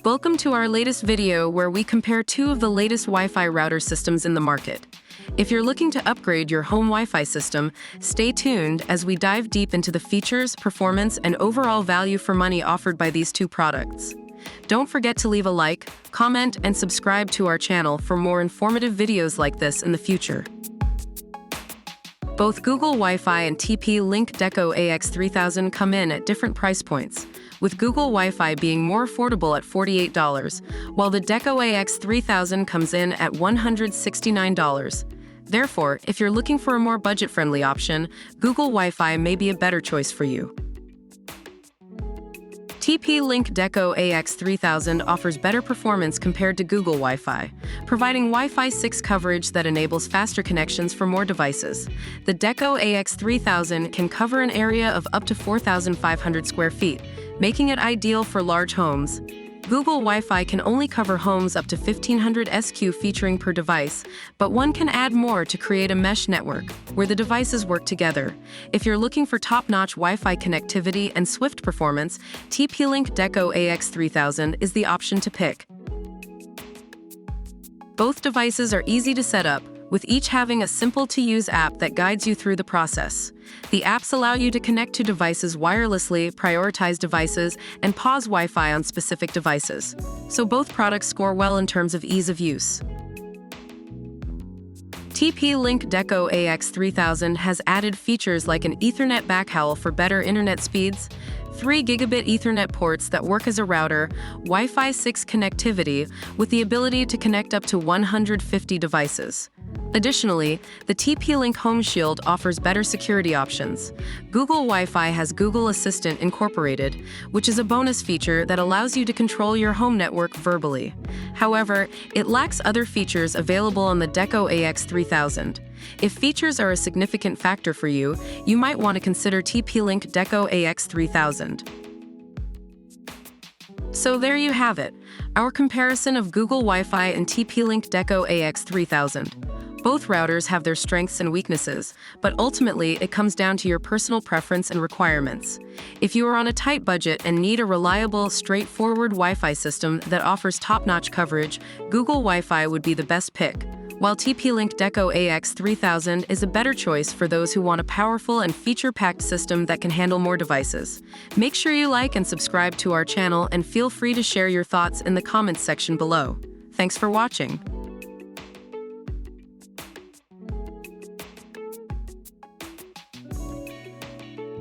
Welcome to our latest video where we compare two of the latest Wi-Fi router systems in the market. If you're looking to upgrade your home Wi-Fi system, stay tuned as we dive deep into the features, performance, and overall value for money offered by these two products. Don't forget to leave a like, comment, and subscribe to our channel for more informative videos like this in the future. Both Google Wi-Fi and TP-Link Deco AX3000 come in at different price points, with Google Wi-Fi being more affordable at $48, while the Deco AX3000 comes in at $169. Therefore, if you're looking for a more budget-friendly option, Google Wi-Fi may be a better choice for you. TP-Link Deco AX3000 offers better performance compared to Google Wi-Fi, providing Wi-Fi 6 coverage that enables faster connections for more devices. The Deco AX3000 can cover an area of up to 4,500 square feet, making it ideal for large homes. Google Wi-Fi can only cover homes up to 1,500 SQ featuring per device, but one can add more to create a mesh network, where the devices work together. If you're looking for top-notch Wi-Fi connectivity and swift performance, TP-Link Deco AX3000 is the option to pick. Both devices are easy to set up, with each having a simple-to-use app that guides you through the process. The apps allow you to connect to devices wirelessly, prioritize devices, and pause Wi-Fi on specific devices. So both products score well in terms of ease of use. TP-Link Deco AX3000 has added features like an Ethernet backhaul for better internet speeds, 3 gigabit Ethernet ports that work as a router, Wi-Fi 6 connectivity with the ability to connect up to 150 devices. Additionally, the TP-Link Home Shield offers better security options. Google Wi-Fi has Google Assistant incorporated, which is a bonus feature that allows you to control your home network verbally. However, it lacks other features available on the Deco AX3000. If features are a significant factor for you, you might want to consider TP-Link Deco AX3000. So there you have it, our comparison of Google Wi-Fi and TP-Link Deco AX3000. Both routers have their strengths and weaknesses, but ultimately it comes down to your personal preference and requirements. If you are on a tight budget and need a reliable, straightforward Wi-Fi system that offers top-notch coverage, Google Wi-Fi would be the best pick, while TP-Link Deco AX3000 is a better choice for those who want a powerful and feature-packed system that can handle more devices. Make sure you like and subscribe to our channel and feel free to share your thoughts in the comments section below. Thanks for watching.